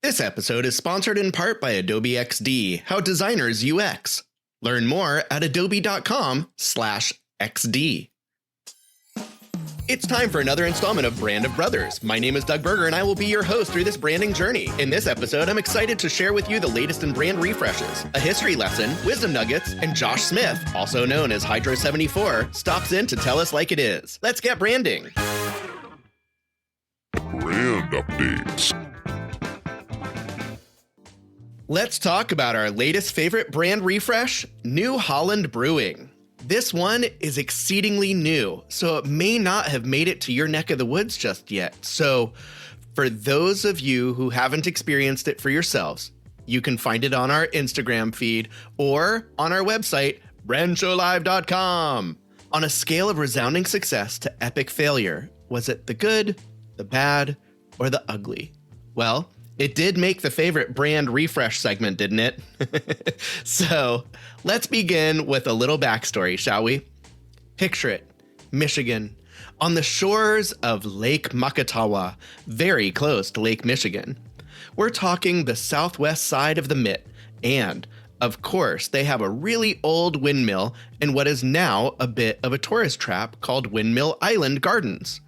This episode is sponsored in part by Adobe XD, how designers UX. Learn more at adobe.com/XD. It's time for another installment of Brand of Brothers. My name is Doug Berger, and I will be your host through this branding journey. In this episode, I'm excited to share with you the latest in brand refreshes, a history lesson, wisdom nuggets, and Josh Smith, also known as Hydro74, stops in to tell us like it is. Let's get branding. Brand updates. Let's talk about our latest favorite brand refresh, New Holland Brewing. This one is exceedingly new, so it may not have made it to your neck of the woods just yet. So for those of you who haven't experienced it for yourselves, you can find it on our Instagram feed or on our website, brandshowlive.com. On a scale of resounding success to epic failure, was it the good, the bad, or the ugly? Well, it did make the favorite brand refresh segment, didn't it? So let's begin with a little backstory, shall we? Picture it, Michigan, on the shores of Lake Makatawa, very close to Lake Michigan. We're talking the southwest side of the Mitt, and of course, they have a really old windmill in what is now a bit of a tourist trap called Windmill Island Gardens.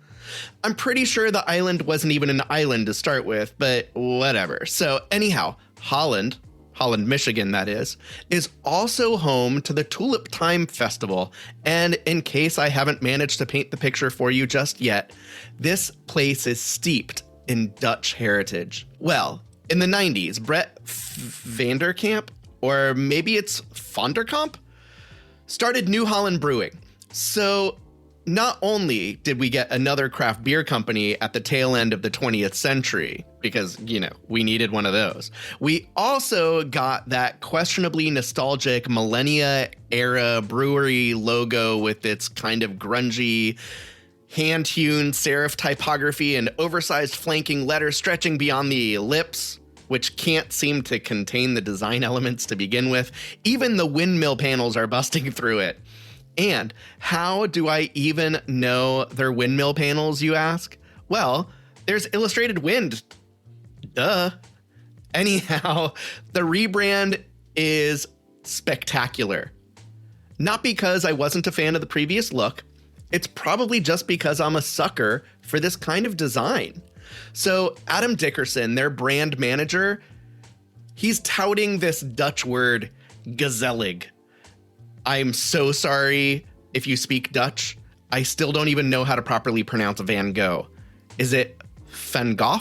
I'm pretty sure the island wasn't even an island to start with, but whatever. So anyhow, Holland, Michigan that is also home to the Tulip Time Festival. And in case I haven't managed to paint the picture for you just yet, this place is steeped in Dutch heritage. Well, in the 90s, Brett Vanderkamp, or maybe it's Vonderkamp, started New Holland Brewing. So not only did we get another craft beer company at the tail end of the 20th century, because, we needed one of those, we also got that questionably nostalgic millennia-era brewery logo with its kind of grungy, hand-hewn serif typography and oversized flanking letters stretching beyond the lips, which can't seem to contain the design elements to begin with. Even the windmill panels are busting through it. And how do I even know they're windmill panels, you ask? Well, there's illustrated wind. Duh. Anyhow, the rebrand is spectacular. Not because I wasn't a fan of the previous look. It's probably just because I'm a sucker for this kind of design. So Adam Dickerson, their brand manager, he's touting this Dutch word, gezellig. I'm so sorry if you speak Dutch. I still don't even know how to properly pronounce Van Gogh. Is it Van Gogh?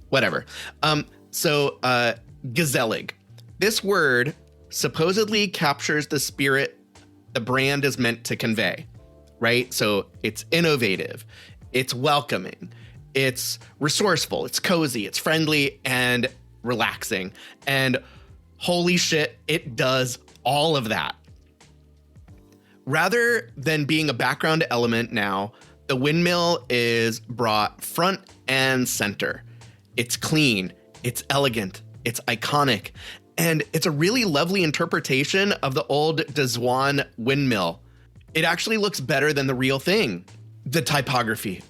Whatever. Gezellig. This word supposedly captures the spirit the brand is meant to convey, right? So it's innovative, it's welcoming, it's resourceful, it's cozy, it's friendly and relaxing. And holy shit, it does all of that. Rather than being a background element now, the windmill is brought front and center. It's clean, it's elegant, it's iconic, and it's a really lovely interpretation of the old De Zwaan windmill. It actually looks better than the real thing. The typography.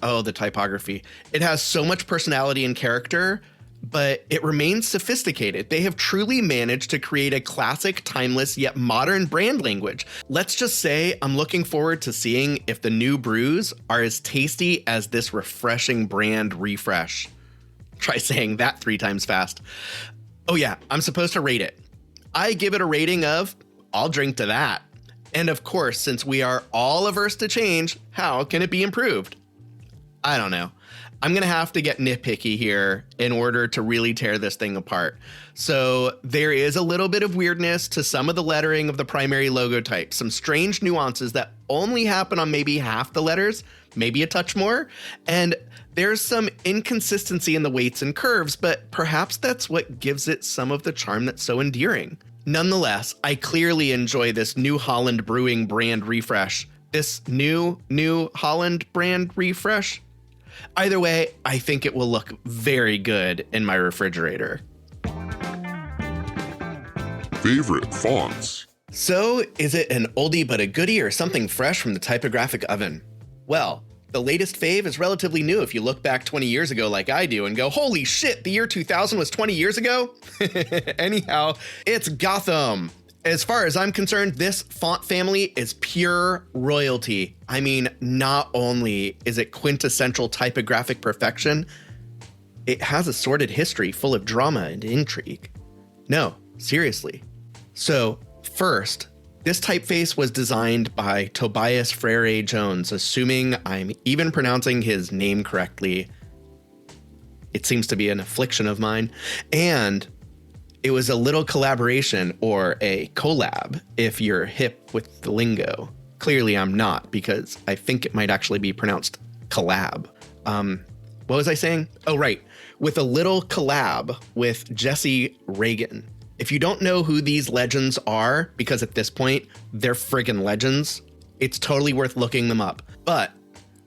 It has so much personality and character, but it remains sophisticated. They have truly managed to create a classic, timeless, yet modern brand language. Let's just say I'm looking forward to seeing if the new brews are as tasty as this refreshing brand refresh. Try saying that 3 times fast. Oh yeah, I'm supposed to rate it. I give it a rating of, I'll drink to that. And of course, since we are all averse to change, how can it be improved? I don't know. I'm going to have to get nitpicky here in order to really tear this thing apart. So there is a little bit of weirdness to some of the lettering of the primary logo type, some strange nuances that only happen on maybe half the letters, maybe a touch more. And there's some inconsistency in the weights and curves, but perhaps that's what gives it some of the charm that's so endearing. Nonetheless, I clearly enjoy this New Holland Brewing brand refresh. This New Holland brand refresh. Either way, I think it will look very good in my refrigerator. Favorite fonts. So, is it an oldie but a goodie or something fresh from the typographic oven? Well, The latest fave is relatively new if you look back 20 years ago like I do and go, holy shit, the year 2000 was 20 years ago? Anyhow, it's Gotham. As far as I'm concerned, this font family is pure royalty. I mean, not only is it quintessential typographic perfection, it has a sordid history full of drama and intrigue. No, seriously. So, first, this typeface was designed by Tobias Freire Jones, assuming I'm even pronouncing his name correctly. It seems to be an affliction of mine. And it was a little collaboration, or a collab, if you're hip with the lingo. Clearly I'm not, because I think it might actually be pronounced collab. What was I saying? Oh, right. With a little collab with Jesse Reagan. If you don't know who these legends are, because at this point, they're friggin' legends, it's totally worth looking them up. But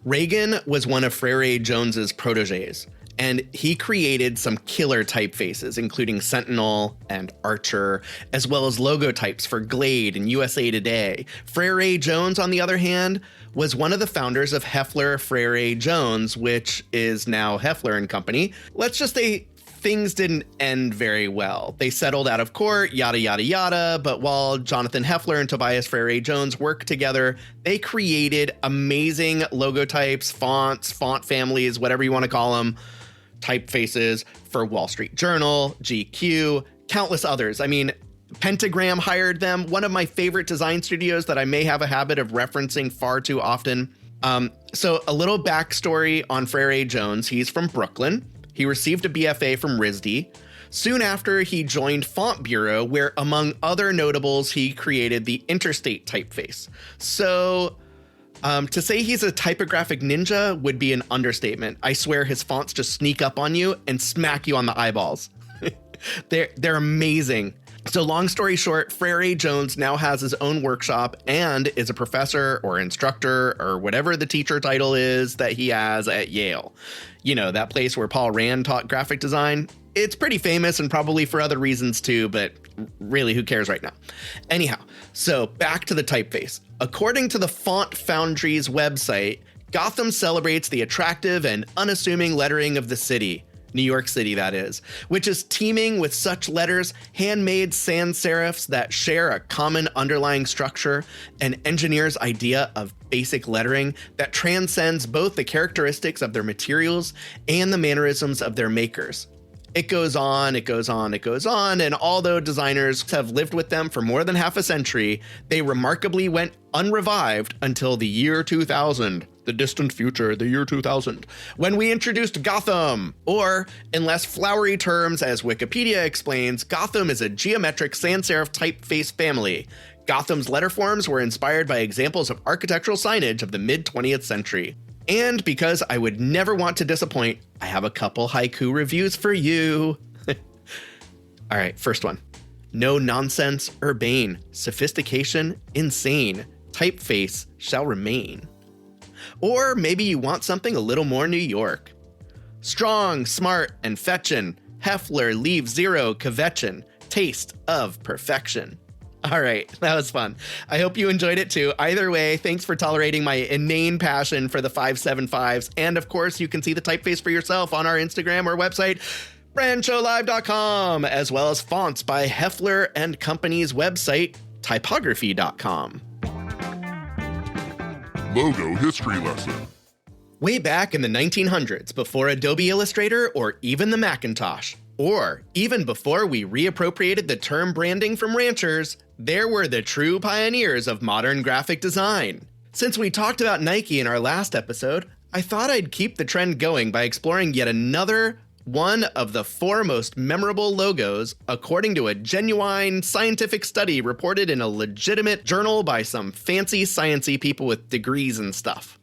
Reagan was one of Freire Jones's proteges, and he created some killer typefaces, including Sentinel and Archer, as well as logo types for Glade and USA Today. Freire Jones, on the other hand, was one of the founders of Heffler Freire Jones, which is now Heffler and Company. Let's just say things didn't end very well. They settled out of court, yada, yada, yada. But while Jonathan Heffler and Tobias Freire Jones worked together, they created amazing logo types, fonts, font families, whatever you want to call them, typefaces for Wall Street Journal, GQ, countless others. I mean, Pentagram hired them, one of my favorite design studios that I may have a habit of referencing far too often. So a little backstory on Freire Jones. He's from Brooklyn. He received a BFA from RISD. Soon after, he joined Font Bureau, where, among other notables, he created the Interstate typeface. So, to say he's a typographic ninja would be an understatement. I swear his fonts just sneak up on you and smack you on the eyeballs. They're amazing. So long story short, Freire Jones now has his own workshop and is a professor or instructor or whatever the teacher title is that he has at Yale. You know, that place where Paul Rand taught graphic design. It's pretty famous and probably for other reasons too, but really, who cares right now? Anyhow, so back to the typeface. According to the Font Foundry's website, Gotham celebrates the attractive and unassuming lettering of the city. New York City, that is, which is teeming with such letters, handmade sans serifs that share a common underlying structure, an engineer's idea of basic lettering that transcends both the characteristics of their materials and the mannerisms of their makers. It goes on, it goes on, it goes on, and although designers have lived with them for more than half a century, they remarkably went unrevived until the year 2000. The distant future, the year 2000, when we introduced Gotham. Or, in less flowery terms, as Wikipedia explains, Gotham is a geometric sans serif typeface family. Gotham's letter forms were inspired by examples of architectural signage of the mid-20th century. And because I would never want to disappoint, I have a couple haiku reviews for you. All right, first one. No nonsense, urbane, sophistication, insane, typeface shall remain. Or maybe you want something a little more New York. Strong, smart, and fetchin'. Heffler leaves zero kvetchin'. Taste of perfection. All right, that was fun. I hope you enjoyed it too. Either way, thanks for tolerating my inane passion for the 575s. And of course, you can see the typeface for yourself on our Instagram or website, brandshowlive.com, as well as fonts by Heffler and Company's website, typography.com. Logo history lesson. Way back in the 1900s, before Adobe Illustrator or even the Macintosh, or even before we reappropriated the term branding from ranchers, there were the true pioneers of modern graphic design. Since we talked about Nike in our last episode, I thought I'd keep the trend going by exploring yet another one of the four most memorable logos, according to a genuine scientific study reported in a legitimate journal by some fancy sciencey people with degrees and stuff.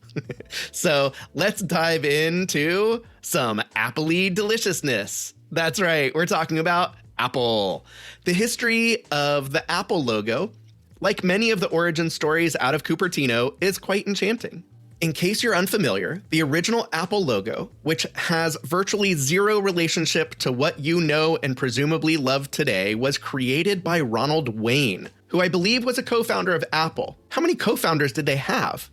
So let's dive into some appley deliciousness. That's right, we're talking about Apple. The history of the Apple logo, like many of the origin stories out of Cupertino, is quite enchanting. In case you're unfamiliar, the original Apple logo, which has virtually zero relationship to what you know and presumably love today, was created by Ronald Wayne, who I believe was a co-founder of Apple. How many co-founders did they have?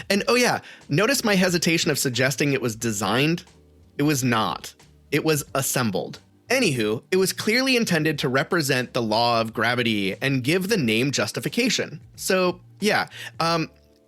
And oh yeah, notice my hesitation of suggesting it was designed? It was not. It was assembled. Anywho, it was clearly intended to represent the law of gravity and give the name justification. So yeah,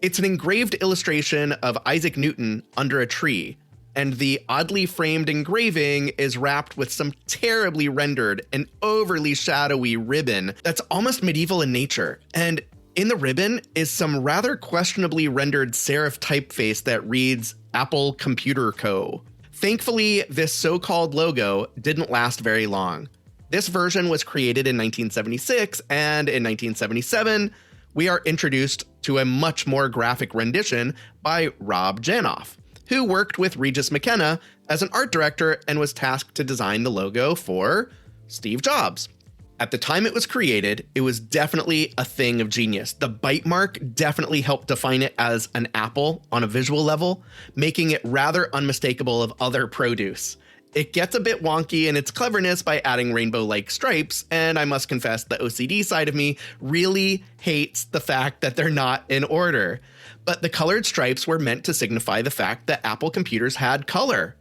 it's an engraved illustration of Isaac Newton under a tree, and the oddly framed engraving is wrapped with some terribly rendered and overly shadowy ribbon that's almost medieval in nature. And in the ribbon is some rather questionably rendered serif typeface that reads Apple Computer Co. Thankfully, this so-called logo didn't last very long. This version was created in 1976, and in 1977, we are introduced to a much more graphic rendition by Rob Janoff, who worked with Regis McKenna as an art director and was tasked to design the logo for Steve Jobs. At the time it was created, it was definitely a thing of genius. The bite mark definitely helped define it as an apple on a visual level, making it rather unmistakable of other produce. It gets a bit wonky in its cleverness by adding rainbow-like stripes, and I must confess the OCD side of me really hates the fact that they're not in order. But the colored stripes were meant to signify the fact that Apple computers had color.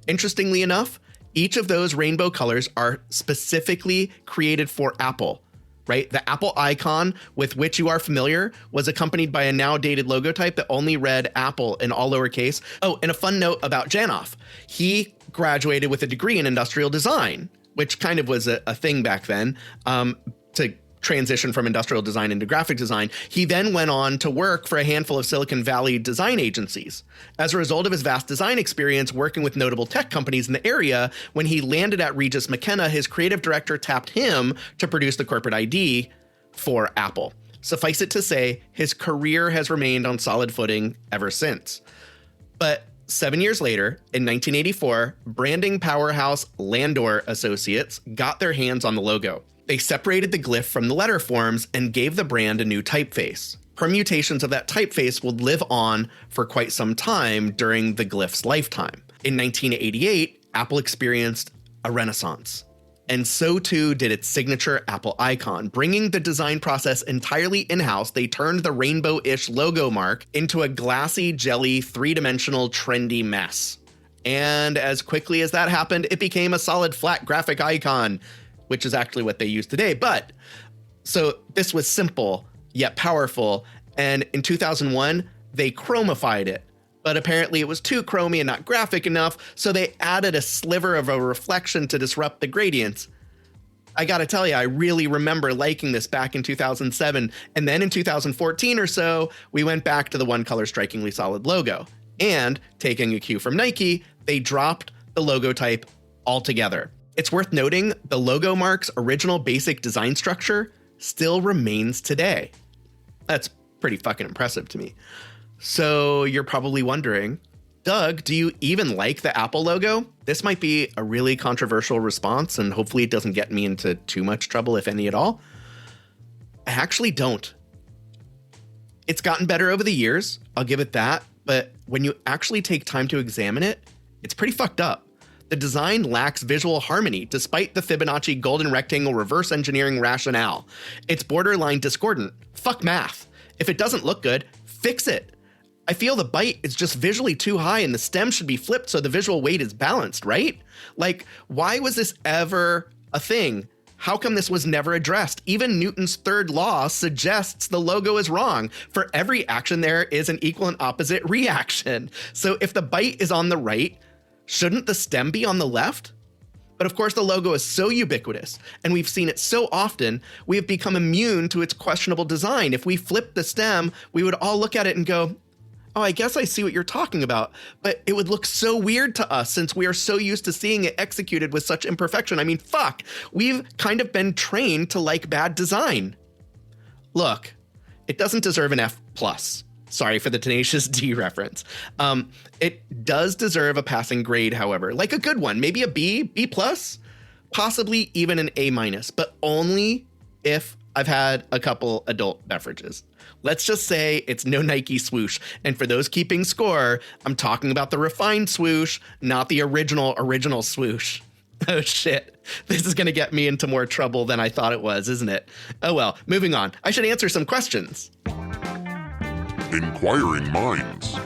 Interestingly enough, each of those rainbow colors are specifically created for Apple, right? The Apple icon with which you are familiar was accompanied by a now dated logo type that only read Apple in all lowercase. Oh, and a fun note about Janoff. He graduated with a degree in industrial design, which kind of was a thing back then, to transition from industrial design into graphic design. He then went on to work for a handful of Silicon Valley design agencies. As a result of his vast design experience working with notable tech companies in the area, when he landed at Regis McKenna, his creative director tapped him to produce the corporate ID for Apple. Suffice it to say, his career has remained on solid footing ever since. But 7 years later, in 1984, branding powerhouse Landor Associates got their hands on the logo. They separated the glyph from the letter forms and gave the brand a new typeface. Permutations of that typeface would live on for quite some time during the glyph's lifetime. In 1988, Apple experienced a renaissance. And so too did its signature Apple icon. Bringing the design process entirely in-house, they turned the rainbow-ish logo mark into a glassy, jelly, three-dimensional, trendy mess. And as quickly as that happened, it became a solid flat graphic icon, which is actually what they use today. But so this was simple yet powerful. And in 2001, they chromified it. But apparently it was too chromy and not graphic enough, so they added a sliver of a reflection to disrupt the gradients. I gotta tell you, I really remember liking this back in 2007. And then in 2014 or so, we went back to the one color strikingly solid logo. And taking a cue from Nike, they dropped the logo type altogether. It's worth noting the logo mark's original basic design structure still remains today. That's pretty fucking impressive to me. So you're probably wondering, Doug, do you even like the Apple logo? This might be a really controversial response, and hopefully it doesn't get me into too much trouble, if any at all. I actually don't. It's gotten better over the years, I'll give it that, but when you actually take time to examine it, it's pretty fucked up. The design lacks visual harmony, despite the Fibonacci golden rectangle reverse engineering rationale. It's borderline discordant. Fuck math. If it doesn't look good, fix it. I feel the bite is just visually too high and the stem should be flipped so the visual weight is balanced, right? Like, why was this ever a thing? How come this was never addressed? Even Newton's third law suggests the logo is wrong. For every action, there is an equal and opposite reaction. So if the bite is on the right, shouldn't the stem be on the left? But of course, the logo is so ubiquitous, and we've seen it so often, we have become immune to its questionable design. If we flipped the stem, we would all look at it and go, oh, I guess I see what you're talking about. But it would look so weird to us since we are so used to seeing it executed with such imperfection. I mean, fuck, we've kind of been trained to like bad design. Look, it doesn't deserve an F+. Sorry for the Tenacious D reference. It does deserve a passing grade, however, like a good one, maybe a B, B+, possibly even an A-, but only if I've had a couple adult beverages. Let's just say it's no Nike swoosh. And for those keeping score, I'm talking about the refined swoosh, not the original swoosh. Oh shit. This is going to get me into more trouble than I thought it was, isn't it? Oh well, moving on. I should answer some questions. Inquiring minds.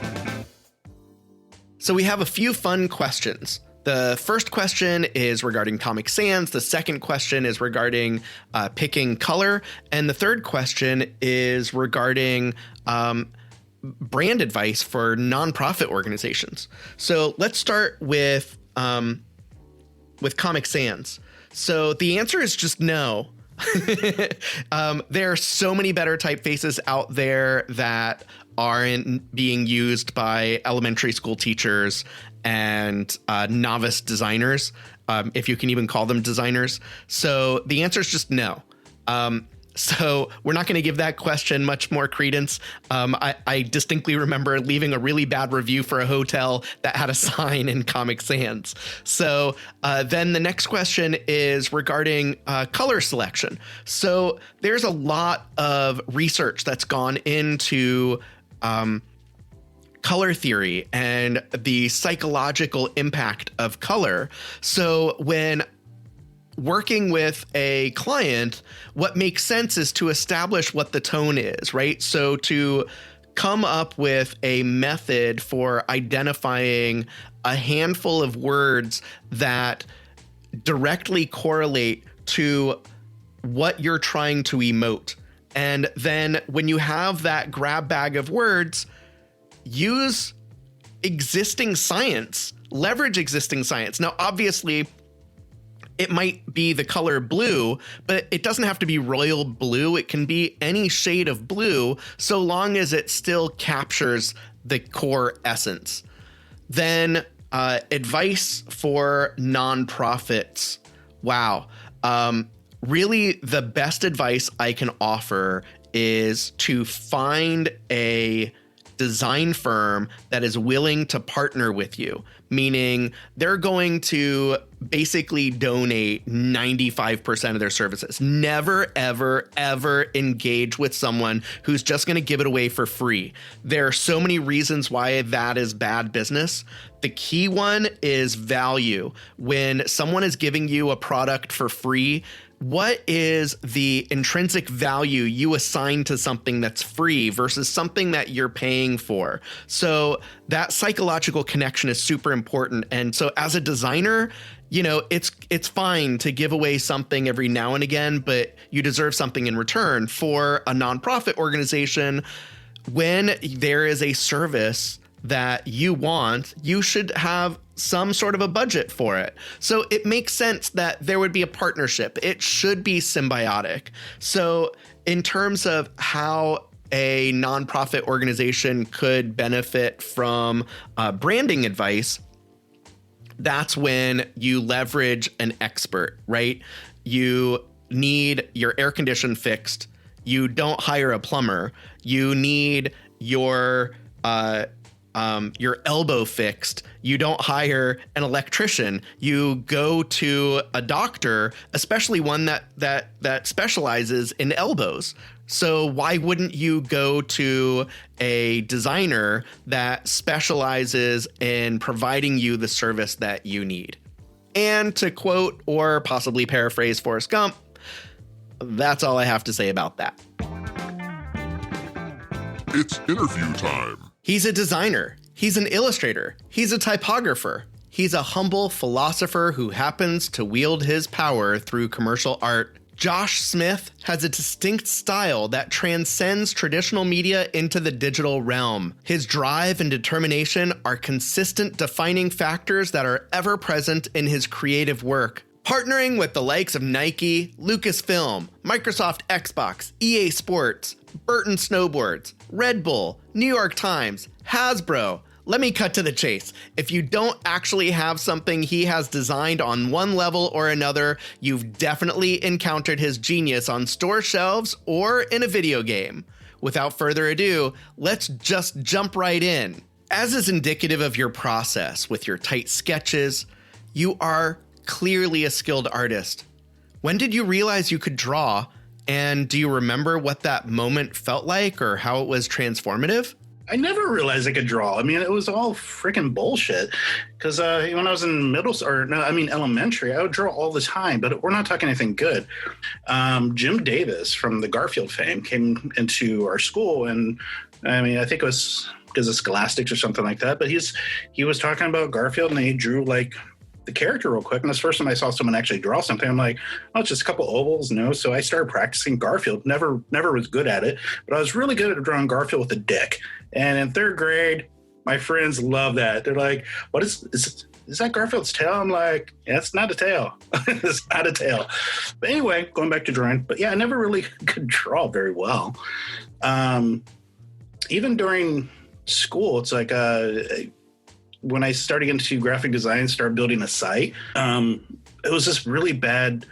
So we have a few fun questions. The first question is regarding Comic Sans. The second question is regarding picking color. And the third question is regarding brand advice for nonprofit organizations. So let's start with Comic Sans. So the answer is just no. There are so many better typefaces out there that aren't being used by elementary school teachers and novice designers, if you can even call them designers. So the answer is just no. So we're not going to give that question much more credence. I distinctly remember leaving a really bad review for a hotel that had a sign in Comic Sans. So then the next question is regarding color selection. So there's a lot of research that's gone into color theory and the psychological impact of color. So when working with a client, what makes sense is to establish what the tone is, right? So to come up with a method for identifying a handful of words that directly correlate to what you're trying to emote. And then when you have that grab bag of words, use existing science, leverage existing science. Now, obviously, it might be the color blue, but it doesn't have to be royal blue. It can be any shade of blue, so long as it still captures the core essence. Then advice for nonprofits. Wow. Really, the best advice I can offer is to find a design firm that is willing to partner with you, meaning they're going to basically donate 95% of their services. Never, ever, ever engage with someone who's just going to give it away for free. There are so many reasons why that is bad business. The key one is value. When someone is giving you a product for free, what is the intrinsic value you assign to something that's free versus something that you're paying for? So that psychological connection is super important. And so as a designer, you know, it's fine to give away something every now and again, but you deserve something in return. For a nonprofit organization, when there is a service that you want, you should have some sort of a budget for it. So it makes sense that there would be a partnership. It should be symbiotic. So in terms of how a nonprofit organization could benefit from branding advice, that's when you leverage an expert, right? You need your air condition fixed. You don't hire a plumber. You need your elbow fixed. You don't hire an electrician. You go to a doctor, especially one that specializes in elbows. So why wouldn't you go to a designer that specializes in providing you the service that you need? And to quote or possibly paraphrase Forrest Gump, that's all I have to say about that. It's interview time. He's a designer. He's an illustrator. He's a typographer. He's a humble philosopher who happens to wield his power through commercial art. Josh Smith has a distinct style that transcends traditional media into the digital realm. His drive and determination are consistent defining factors that are ever present in his creative work. Partnering with the likes of Nike, Lucasfilm, Microsoft Xbox, EA Sports, Burton Snowboards, Red Bull, New York Times, Hasbro. Let me cut to the chase. If you don't actually have something he has designed on one level or another, you've definitely encountered his genius on store shelves or in a video game. Without further ado, let's just jump right in. As is indicative of your process with your tight sketches, you are clearly a skilled artist. When did you realize you could draw? And do you remember what that moment felt like or how it was transformative? I never realized I could draw. I mean, it was all freaking bullshit. Because when I was in elementary, I would draw all the time, but we're not talking anything good. Jim Davis from the Garfield fame came into our school and I mean, I think it was because of Scholastics or something like that. But he was talking about Garfield, and he drew like the character real quick. And this first time I saw someone actually draw something, I'm like, oh, it's just a couple ovals, So I started practicing Garfield. Never was good at it, but I was really good at drawing Garfield with a dick. And in third grade, my friends love that. They're like, what is that Garfield's tail? I'm like, yeah, it's not a tail. It's not a tail. But anyway, going back to drawing. But yeah, I never really could draw very well. Even during school, it's like when I started into graphic design, started building a site, it was this really bad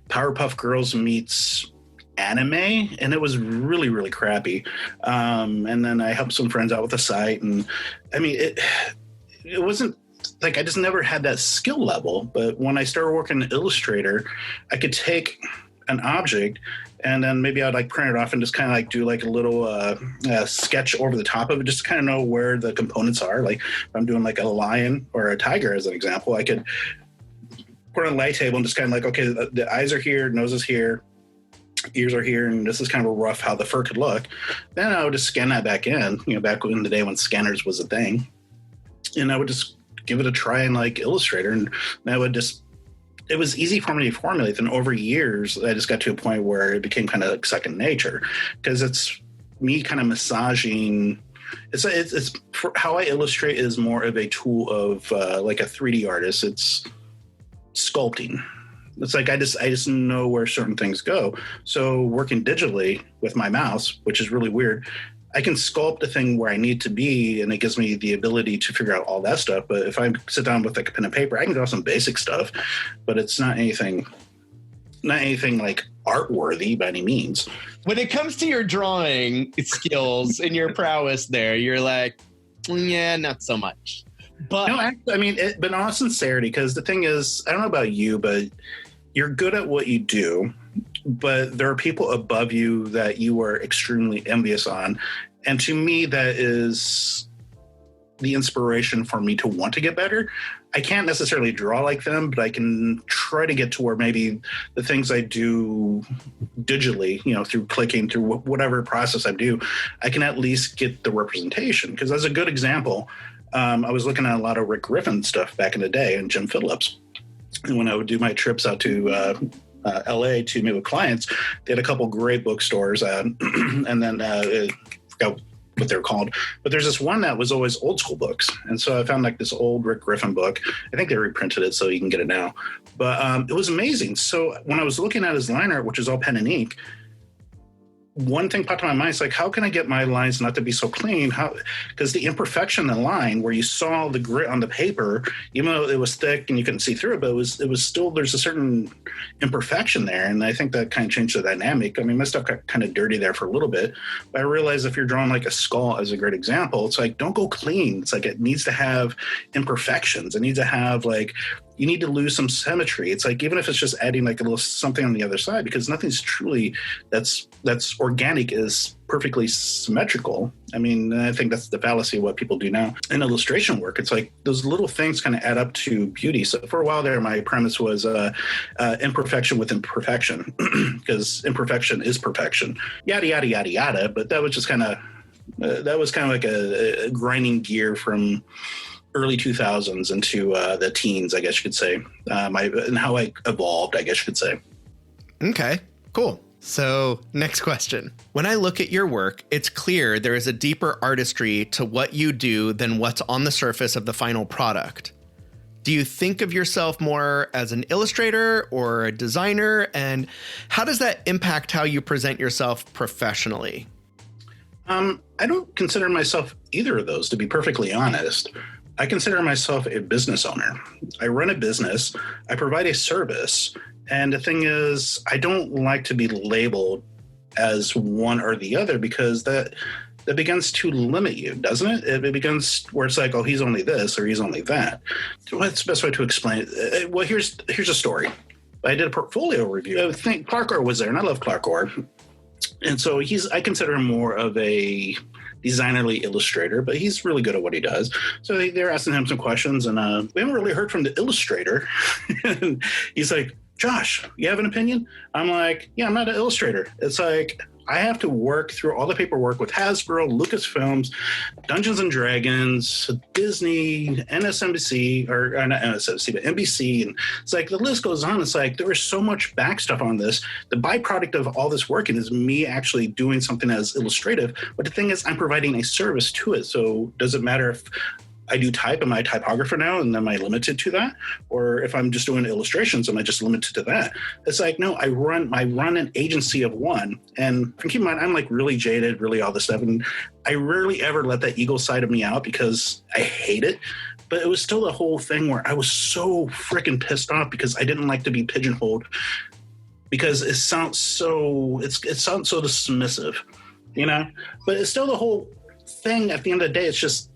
Powerpuff Girls meets anime, and it was really, really crappy. And then I helped some friends out with the site, and I mean, it wasn't like I just never had that skill level. But when I started working in Illustrator, I could take an object and then maybe I'd like print it off and just kind of like do like a little sketch over the top of it, just to kind of know where the components are. Like if I'm doing like a lion or a tiger as an example, I could put on a light table and just kind of like, okay, the eyes are here, nose is here, ears are here, and this is kind of a rough how the fur could look. Then I would just scan that back in, back in the day when scanners was a thing. And I would just give it a try in like Illustrator, and I would just, it was easy for me to formulate. And over years, I just got to a point where it became kind of like second nature, because it's me kind of massaging. It's for how I illustrate is more of a tool of like a 3D artist. It's sculpting. It's like I just know where certain things go. So working digitally with my mouse, which is really weird, I can sculpt a thing where I need to be, and it gives me the ability to figure out all that stuff. But if I sit down with like a pen and paper, I can draw some basic stuff, but it's not anything like art worthy by any means. When it comes to your drawing skills and your prowess there, you're like, yeah, not so much. But no, I mean, but in all sincerity, because the thing is, I don't know about you, but you're good at what you do, but there are people above you that you are extremely envious on. And to me, that is the inspiration for me to want to get better. I can't necessarily draw like them, but I can try to get to where maybe the things I do digitally, through clicking, through whatever process I do, I can at least get the representation. Because as a good example, I was looking at a lot of Rick Griffin stuff back in the day and Jim Phillips. And when I would do my trips out to LA to meet with clients, they had a couple great bookstores, and then I forgot what they're called, but there's this one that was always old school books. And so I found like this old Rick Griffin book. I think they reprinted it so you can get it now, but it was amazing. So when I was looking at his line art, which is all pen and ink, one thing popped in my mind. It's like, how can I get my lines not to be so clean? Because the imperfection in the line where you saw the grit on the paper, even though it was thick and you couldn't see through it, but it was still, there's a certain imperfection there. And I think that kind of changed the dynamic. I mean, my stuff got kind of dirty there for a little bit, but I realized if you're drawing like a skull as a great example, it's like, don't go clean. It's like, it needs to have imperfections. It needs to have like, you need to lose some symmetry. It's like, even if it's just adding like a little something on the other side, because nothing's truly that's organic is perfectly symmetrical. I mean, I think that's the fallacy of what people do now in illustration work. It's like those little things kind of add up to beauty. So for a while there, my premise was imperfection with imperfection, because imperfection is perfection, yada, yada, yada, yada. But that was just kind of, like a grinding gear from early 2000s into the teens, I guess you could say, and how I evolved, I guess you could say. Okay, cool. So next question. When I look at your work, it's clear there is a deeper artistry to what you do than what's on the surface of the final product. Do you think of yourself more as an illustrator or a designer? And how does that impact how you present yourself professionally? I don't consider myself either of those, to be perfectly honest. I consider myself a business owner. I run a business. I provide a service. And the thing is, I don't like to be labeled as one or the other, because that begins to limit you, doesn't it? It begins where it's like, oh, he's only this or he's only that. What's the best way to explain it? Well, here's a story. I did a portfolio review. I think Clark Orr was there, and I love Clark Orr. And so I consider him more of a designerly illustrator, but he's really good at what he does. So they're asking him some questions, and we haven't really heard from the illustrator. And he's like, Josh, you have an opinion? I'm like, yeah, I'm not an illustrator. It's like, I have to work through all the paperwork with Hasbro, Lucasfilms, Dungeons and Dragons, Disney, NSNBC, or not NSNBC, but NBC. And it's like the list goes on. It's like there is so much back stuff on this. The byproduct of all this working is me actually doing something as illustrative. But the thing is, I'm providing a service to it. So does it matter if I do type, am I a typographer now, and am I limited to that? Or if I'm just doing illustrations, am I just limited to that? It's like, no, I run an agency of one. And keep in mind, I'm like really jaded, really all this stuff. And I rarely ever let that ego side of me out because I hate it. But it was still the whole thing where I was so freaking pissed off because I didn't like to be pigeonholed because it sounds so dismissive, you know? But it's still the whole thing at the end of the day. It's just,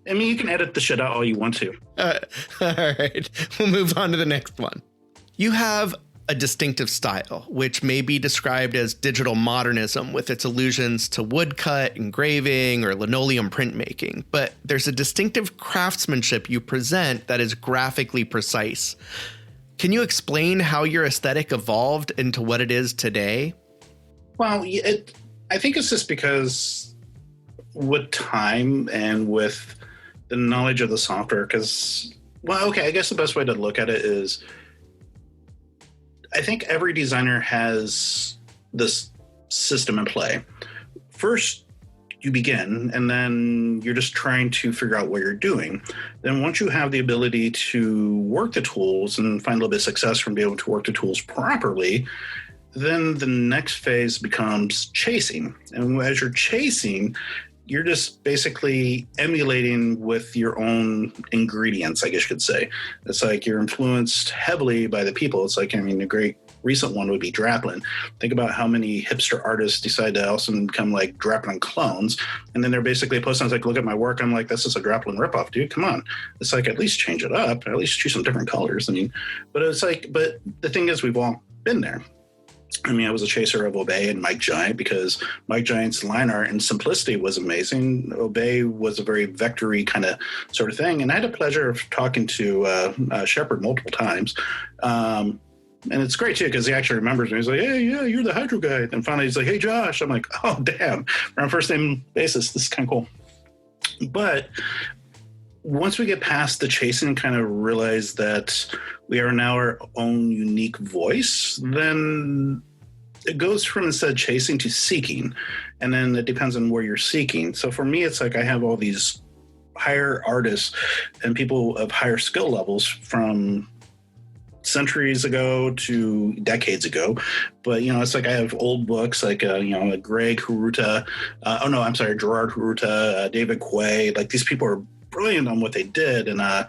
I mean, you can edit the shit out all you want to. All right. We'll move on to the next one. You have a distinctive style, which may be described as digital modernism with its allusions to woodcut, engraving, or linoleum printmaking. But there's a distinctive craftsmanship you present that is graphically precise. Can you explain how your aesthetic evolved into what it is today? Well, I think it's just because with time and with the knowledge of the software, because, well, okay, I guess the best way to look at it is I think every designer has this system in play. First, you begin, and then you're just trying to figure out what you're doing. Then once you have the ability to work the tools and find a little bit of success from being able to work the tools properly, then the next phase becomes chasing. And as you're chasing, you're just basically emulating with your own ingredients, I guess you could say. It's like you're influenced heavily by the people. It's like, I mean, a great recent one would be Draplin. Think about how many hipster artists decide to also become like Draplin clones. And then they're basically posting, like, look at my work. I'm like, this is a Draplin ripoff, dude. Come on. It's like, at least change it up. At least choose some different colors. I mean, but it's like, but the thing is, we've all been there. I mean, I was a chaser of Obey and Mike Giant because Mike Giant's line art and simplicity was amazing. Obey was a very vectory kind of sort of thing. And I had the pleasure of talking to Shepard multiple times. And it's great, too, because he actually remembers me. He's like, hey, yeah, you're the Hydro guy. And finally, he's like, hey, Josh. I'm like, oh, damn. We're on first name basis. This is kind of cool. But once we get past the chasing and kind of realize that we are now our own unique voice, then it goes from instead of chasing to seeking. And then it depends on where you're seeking. So for me, it's like I have all these higher artists and people of higher skill levels from centuries ago to decades ago. But, you know, it's like I have old books like, Greg Haruta. Gerard Haruta, David Quay. Like, these people are brilliant on what they did. And I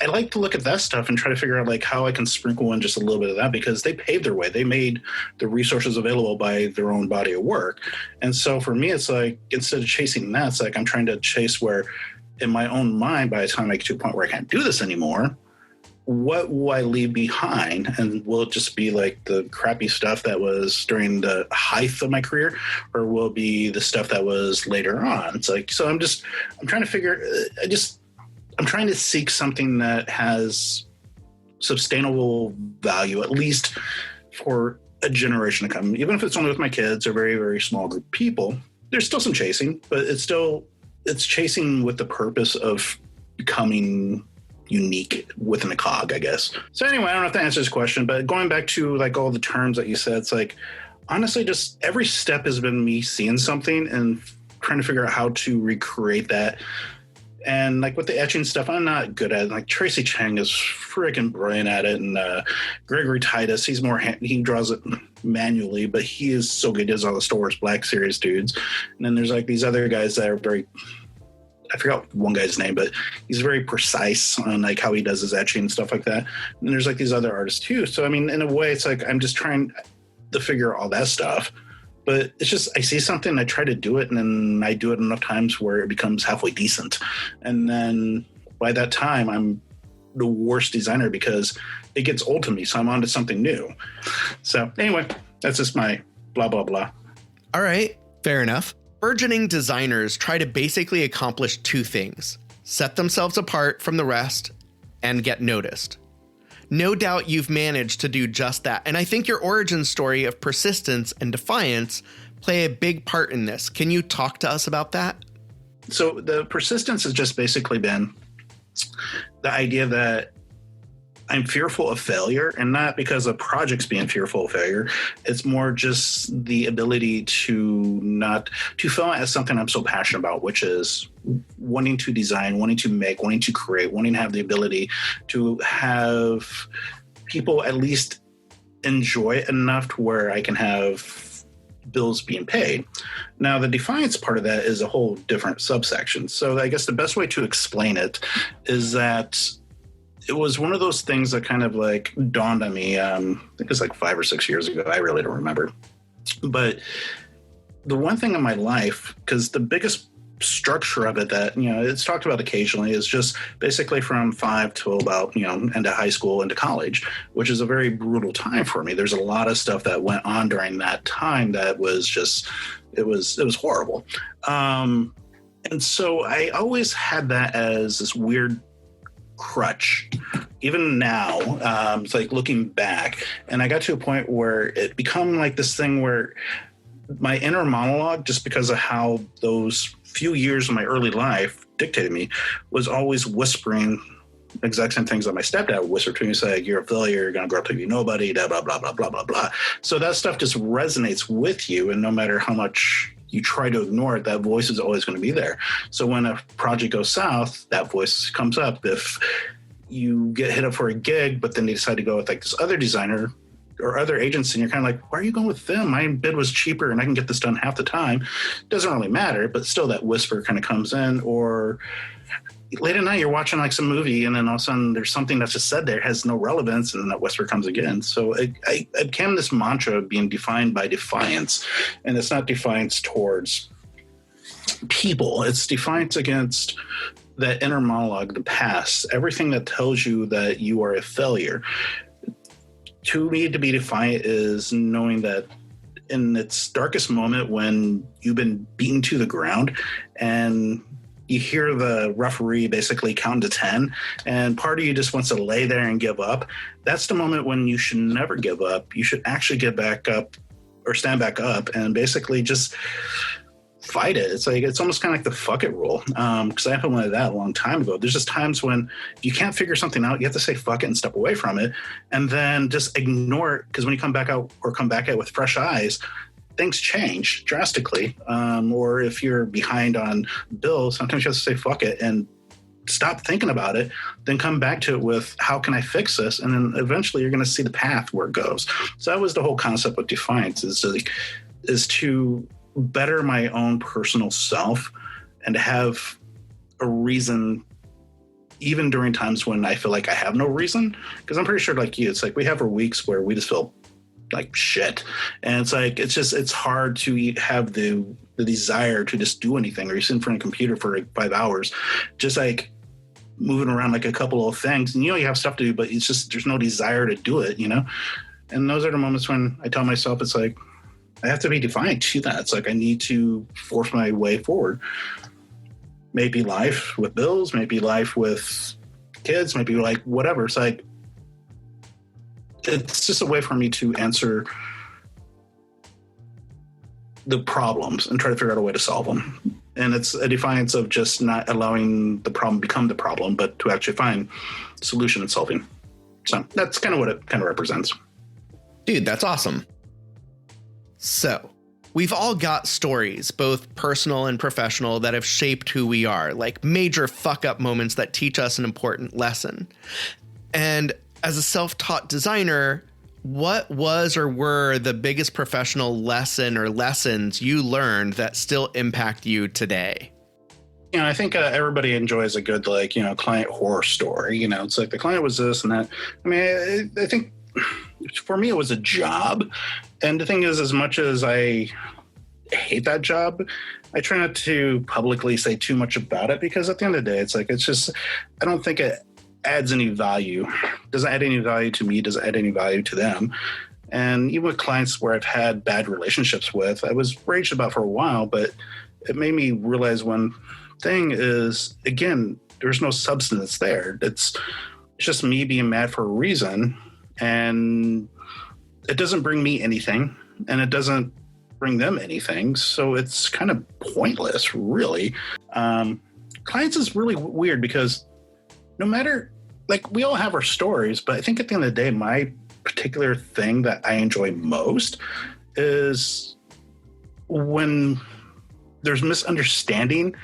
like to look at that stuff and try to figure out like how I can sprinkle in just a little bit of that, because they paved their way. They made the resources available by their own body of work. And so for me, it's like, instead of chasing that, it's like I'm trying to chase where in my own mind, by the time I get to a point where I can't do this anymore, what will I leave behind? And will it just be like the crappy stuff that was during the height of my career, or will it be the stuff that was later on? It's like, so I'm trying to figure, I'm trying to seek something that has sustainable value, at least for a generation to come. Even if it's only with my kids or very, very small group of people, there's still some chasing, but it's chasing with the purpose of becoming unique within a cog, I guess. So anyway, I don't know if that answers this question, but going back to like all the terms that you said, it's like, honestly, just every step has been me seeing something and trying to figure out how to recreate that. And like with the etching stuff, I'm not good at it. Like Tracy Chang is freaking brilliant at it. And Gregory Titus, he's he draws it manually, but he is so good. He does all the Star Wars Black Series dudes. And then there's like these other guys that are very, I forgot one guy's name, but he's very precise on like how he does his etching and stuff like that. And there's like these other artists too. So, I mean, in a way, it's like I'm just trying to figure all that stuff. But it's just, I see something, I try to do it, and then I do it enough times where it becomes halfway decent. And then by that time, I'm the worst designer because it gets old to me. So I'm on to something new. So anyway, that's just my blah, blah, blah. All right. Fair enough. Burgeoning designers try to basically accomplish two things: set themselves apart from the rest and get noticed. No doubt you've managed to do just that. And I think your origin story of persistence and defiance play a big part in this. Can you talk to us about that? So the persistence has just basically been the idea that I'm fearful of failure, and not because of projects being fearful of failure. It's more just the ability to film it as something I'm so passionate about, which is wanting to design, wanting to make, wanting to create, wanting to have the ability to have people at least enjoy it enough to where I can have bills being paid. Now, the defiance part of that is a whole different subsection. So I guess the best way to explain it is that it was one of those things that kind of like dawned on me. I think it was like 5 or 6 years ago. I really don't remember. But the one thing in my life, because the biggest structure of it that, it's talked about occasionally, is just basically from 5 to about, into high school, into college, which is a very brutal time for me. There's a lot of stuff that went on during that time that was just, it was horrible. And so I always had that as this weird crutch. Even now, it's like looking back, and I got to a point where it become like this thing where my inner monologue, just because of how those few years of my early life dictated me, was always whispering exact same things that my stepdad would whisper to me, say, you're a failure, you're going to grow up to be nobody, blah, blah, blah, blah, blah, blah, blah. So that stuff just resonates with you, and no matter how much you try to ignore it, that voice is always going to be there. So when a project goes south, that voice comes up. If you get hit up for a gig, but then they decide to go with like this other designer or other agency, and you're kind of like, why are you going with them? My bid was cheaper and I can get this done half the time. It doesn't really matter, but still that whisper kind of comes in. Or late at night, you're watching like some movie, and then all of a sudden there's something that's just said there, has no relevance, and then that whisper comes again. So it became this mantra of being defined by defiance, and it's not defiance towards people. It's defiance against that inner monologue, the past, everything that tells you that you are a failure. To me, to be defiant is knowing that in its darkest moment, when you've been beaten to the ground and you hear the referee basically count to 10, and part of you just wants to lay there and give up. That's the moment when you should never give up. You should actually get back up or stand back up and basically just fight it. It's like, it's almost kind of like the fuck it rule. Because I implemented that a long time ago. There's just times when you can't figure something out, you have to say fuck it and step away from it, and then just ignore it. Because when you come back out or come back at it with fresh eyes, things change drastically. Or if you're behind on bills, sometimes you have to say fuck it and stop thinking about it, then come back to it with how can I fix this? And then eventually you're going to see the path where it goes. So that was the whole concept of defiance, is to better my own personal self and to have a reason even during times when I feel like I have no reason. Because I'm pretty sure, like you, it's like we have our weeks where we just feel like shit, and it's like it's hard to have the desire to just do anything, or you sit in front of a computer for like 5 hours just like moving around like a couple of things, and you have stuff to do, but it's just there's no desire to do it, and those are the moments when I tell myself, it's like I have to be defiant to that. It's like I need to force my way forward. Maybe life with bills, maybe life with kids, maybe like whatever. It's like it's just a way for me to answer the problems and try to figure out a way to solve them. And it's a defiance of just not allowing the problem become the problem, but to actually find solution and solving. So that's kind of what it kind of represents. Dude, that's awesome. So we've all got stories, both personal and professional, that have shaped who we are, like major fuck up moments that teach us an important lesson. And as a self-taught designer, what was or were the biggest professional lesson or lessons you learned that still impact you today? I think everybody enjoys a good, client horror story. It's like the client was this and that. I mean, I think for me, it was a job. And the thing is, as much as I hate that job, I try not to publicly say too much about it, because at the end of the day, it's like, it's just, I don't think it adds any value. Does it add any value to me? Does it add any value to them? And even with clients where I've had bad relationships with, I was raged about for a while, but it made me realize one thing is, again, there's no substance there. It's It's just me being mad for a reason, and it doesn't bring me anything, and it doesn't bring them anything. So it's kind of pointless, really. Clients is really weird because no matter, like, we all have our stories, but I think at the end of the day, my particular thing that I enjoy most is when there's misunderstanding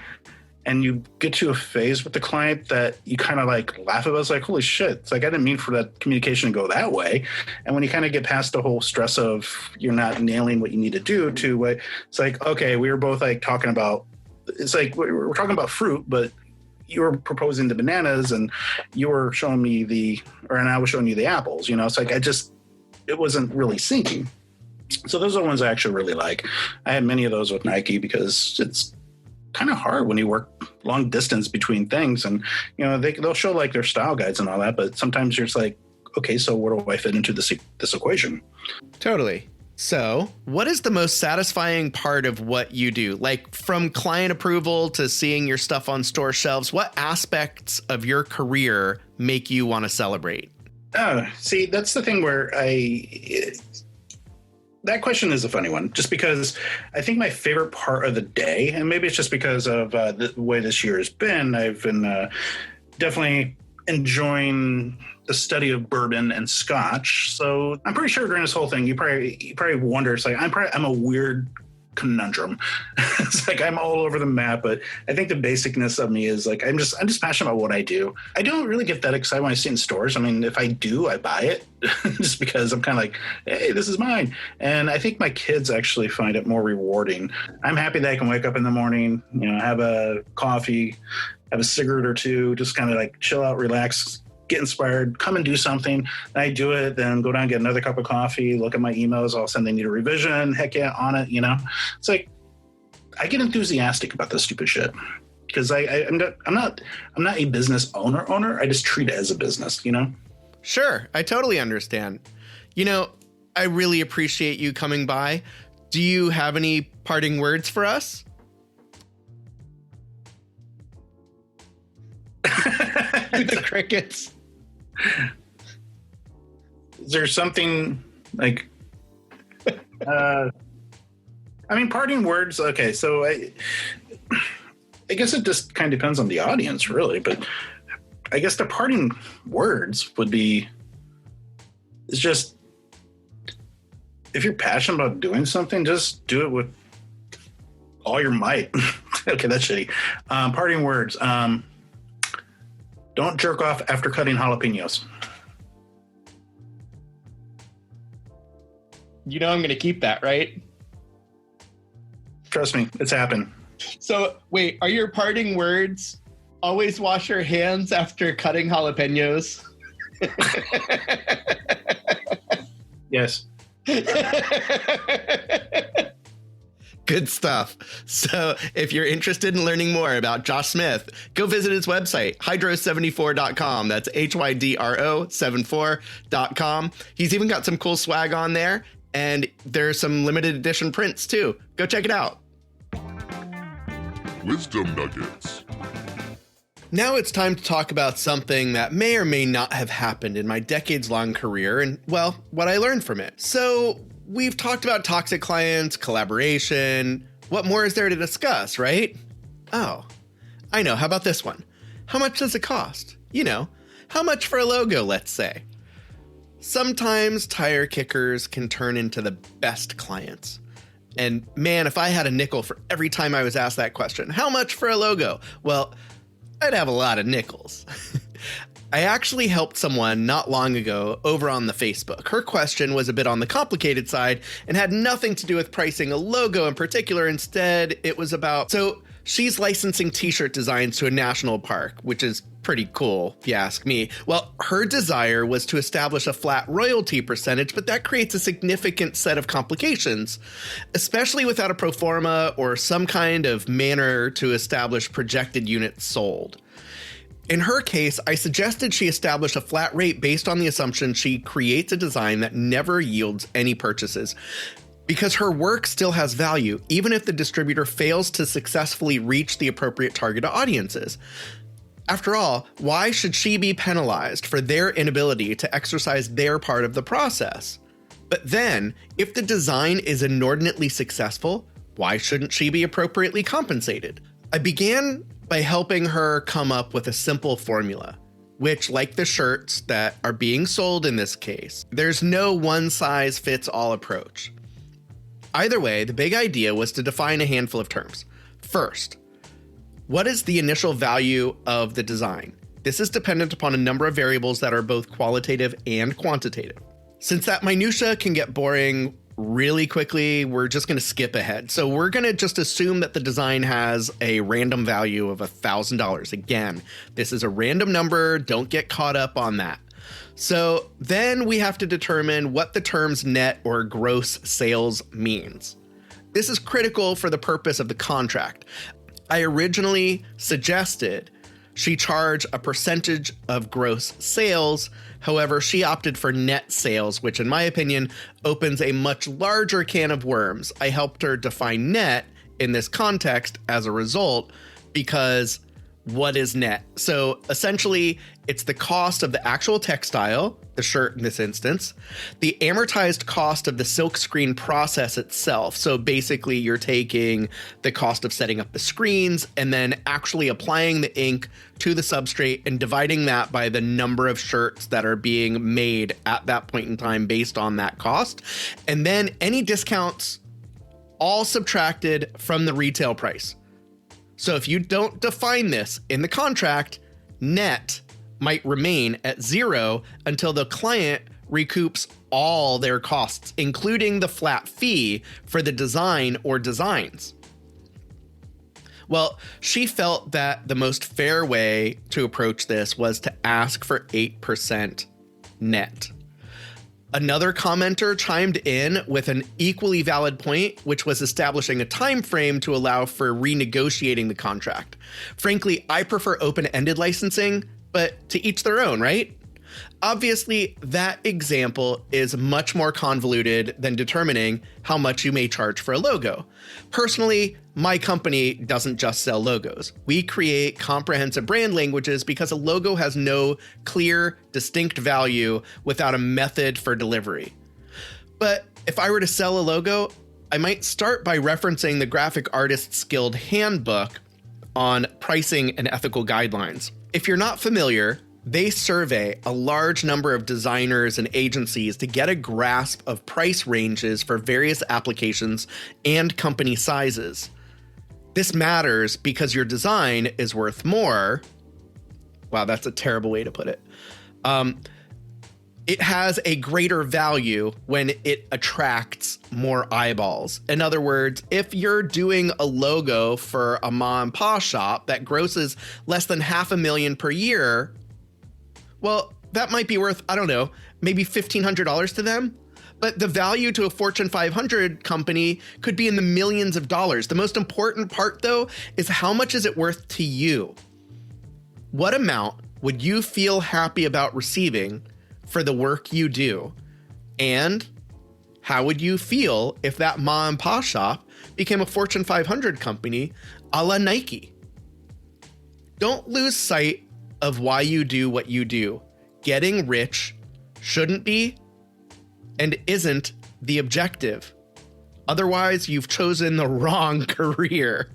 and you get to a phase with the client that you kind of like laugh about. It's like, holy shit. It's like, I didn't mean for that communication to go that way. And when you kind of get past the whole stress of you're not nailing what you need to do to what, it's like, okay, we were both like talking about, it's like, we're talking about fruit, but you were proposing the bananas and you were showing me and I was showing you the apples, you know. It's like, it wasn't really syncing. So those are the ones I actually really like. I had many of those with Nike because it's kind of hard when you work long distance between things, and you know they'll show like their style guides and all that, but sometimes you're just like, okay, so where do I fit into this equation? Totally. So what is the most satisfying part of what you do? Like, from client approval to seeing your stuff on store shelves, what aspects of your career make you want to celebrate? See, that's the thing where that question is a funny one, just because I think my favorite part of the day, and maybe it's just because of the way this year has been, I've been definitely enjoying the study of bourbon and scotch. So I'm pretty sure during this whole thing, you probably wonder, it's like, I'm a weird conundrum. It's like I'm all over the map, but I think the basicness of me is like I'm just passionate about what I do. I don't really get that excited when I see it in stores. I mean, if I do, I buy it just because I'm kind of like, hey, this is mine. And I think my kids actually find it more rewarding. I'm happy that I can wake up in the morning, you know, have a coffee, have a cigarette or two, just kind of like chill out, relax, get inspired, come and do something. I do it, then go down and get another cup of coffee, look at my emails, all of a sudden they need a revision, heck yeah, on it, you know. It's like I get enthusiastic about this stupid shit because I'm not a business owner. I just treat it as a business, you know. Sure, I totally understand. You know, I really appreciate you coming by. Do you have any parting words for us? The crickets. Is there something like I mean, parting words, okay, so I guess it just kind of depends on the audience, really, but I guess the parting words would be, it's just, if you're passionate about doing something, just do it with all your might. Okay, that's shitty. Parting words. Don't jerk off after cutting jalapenos. You know I'm going to keep that, right? Trust me, it's happened. So, wait, are your parting words always wash your hands after cutting jalapenos? Yes. Good stuff. So if you're interested in learning more about Josh Smith, go visit his website, hydro74.com. That's HYDRO74.com. He's even got some cool swag on there, and there's some limited edition prints too. Go check it out. Wisdom Nuggets. Now it's time to talk about something that may or may not have happened in my decades-long career and, well, what I learned from it. So we've talked about toxic clients, collaboration. What more is there to discuss, right? Oh, I know. How about this one? How much does it cost? You know, how much for a logo, let's say? Sometimes tire kickers can turn into the best clients. And man, if I had a nickel for every time I was asked that question, how much for a logo? Well, I'd have a lot of nickels. I actually helped someone not long ago over on the Facebook. Her question was a bit on the complicated side and had nothing to do with pricing a logo in particular. Instead, it was about, so she's licensing t-shirt designs to a national park, which is pretty cool, if you ask me. Well, her desire was to establish a flat royalty percentage, but that creates a significant set of complications, especially without a pro forma or some kind of manner to establish projected units sold. In her case, I suggested she establish a flat rate based on the assumption she creates a design that never yields any purchases, because her work still has value, even if the distributor fails to successfully reach the appropriate target audiences. After all, why should she be penalized for their inability to exercise their part of the process? But then, if the design is inordinately successful, why shouldn't she be appropriately compensated? I began by helping her come up with a simple formula, which, like the shirts that are being sold in this case, there's no one-size-fits-all approach. Either way, the big idea was to define a handful of terms. First, what is the initial value of the design? This is dependent upon a number of variables that are both qualitative and quantitative. Since that minutia can get boring really quickly, we're just going to skip ahead. So we're going to just assume that the design has a random value of $1,000. Again, this is a random number. Don't get caught up on that. So then we have to determine what the terms net or gross sales means. This is critical for the purpose of the contract. I originally suggested she charge a percentage of gross sales. However, she opted for net sales, which in my opinion opens a much larger can of worms. I helped her define net in this context as a result, because what is net? So essentially, it's the cost of the actual textile, the shirt in this instance, the amortized cost of the silkscreen process itself. So basically, you're taking the cost of setting up the screens and then actually applying the ink to the substrate and dividing that by the number of shirts that are being made at that point in time based on that cost. And then any discounts all subtracted from the retail price. So if you don't define this in the contract, net might remain at zero until the client recoups all their costs, including the flat fee for the design or designs. Well, she felt that the most fair way to approach this was to ask for 8% net. Another commenter chimed in with an equally valid point, which was establishing a time frame to allow for renegotiating the contract. Frankly, I prefer open-ended licensing, but to each their own, right? Obviously, that example is much more convoluted than determining how much you may charge for a logo. Personally, my company doesn't just sell logos. We create comprehensive brand languages because a logo has no clear, distinct value without a method for delivery. But if I were to sell a logo, I might start by referencing the Graphic Artists Guild handbook on pricing and ethical guidelines. If you're not familiar, they survey a large number of designers and agencies to get a grasp of price ranges for various applications and company sizes. This matters because your design is worth more. Wow, that's a terrible way to put it. It has a greater value when it attracts more eyeballs. In other words, if you're doing a logo for a mom and pop shop that grosses less than $500,000 per year, well, that might be worth, I don't know, maybe $1,500 to them. But the value to a Fortune 500 company could be in the millions of dollars. The most important part, though, is how much is it worth to you? What amount would you feel happy about receiving for the work you do? And how would you feel if that mom and pop shop became a Fortune 500 company a la Nike? Don't lose sight of why you do what you do. Getting rich shouldn't be and isn't the objective. Otherwise, you've chosen the wrong career.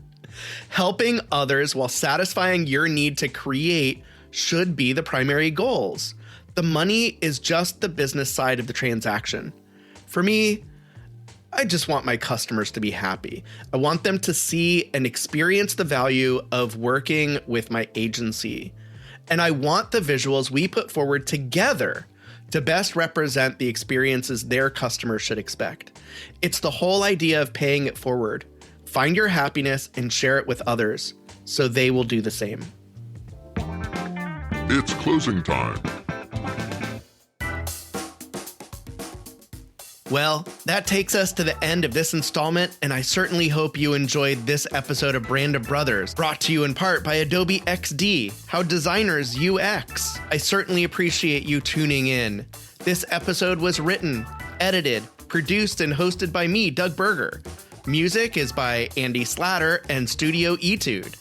Helping others while satisfying your need to create should be the primary goals. The money is just the business side of the transaction. For me, I just want my customers to be happy. I want them to see and experience the value of working with my agency. And I want the visuals we put forward together to best represent the experiences their customers should expect. It's the whole idea of paying it forward. Find your happiness and share it with others so they will do the same. It's closing time. Well, that takes us to the end of this installment, and I certainly hope you enjoyed this episode of Brand of Brothers, brought to you in part by Adobe XD, how designers UX. I certainly appreciate you tuning in. This episode was written, edited, produced, and hosted by me, Doug Berger. Music is by Andy Slatter and Studio Etude.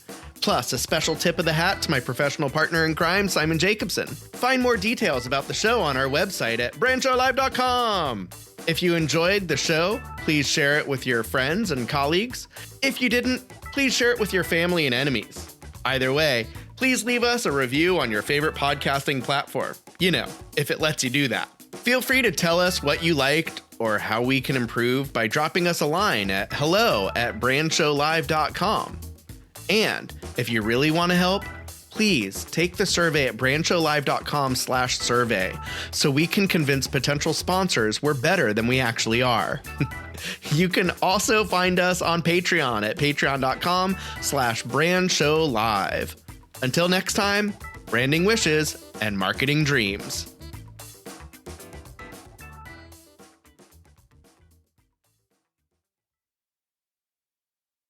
Plus, a special tip of the hat to my professional partner in crime, Simon Jacobson. Find more details about the show on our website at brandshowlive.com. If you enjoyed the show, please share it with your friends and colleagues. If you didn't, please share it with your family and enemies. Either way, please leave us a review on your favorite podcasting platform. You know, if it lets you do that. Feel free to tell us what you liked or how we can improve by dropping us a line at hello@brandshowlive.com. And if you really want to help, please take the survey at brandshowlive.com/survey so we can convince potential sponsors we're better than we actually are. You can also find us on Patreon at patreon.com/brandshowlive. Until next time, branding wishes and marketing dreams.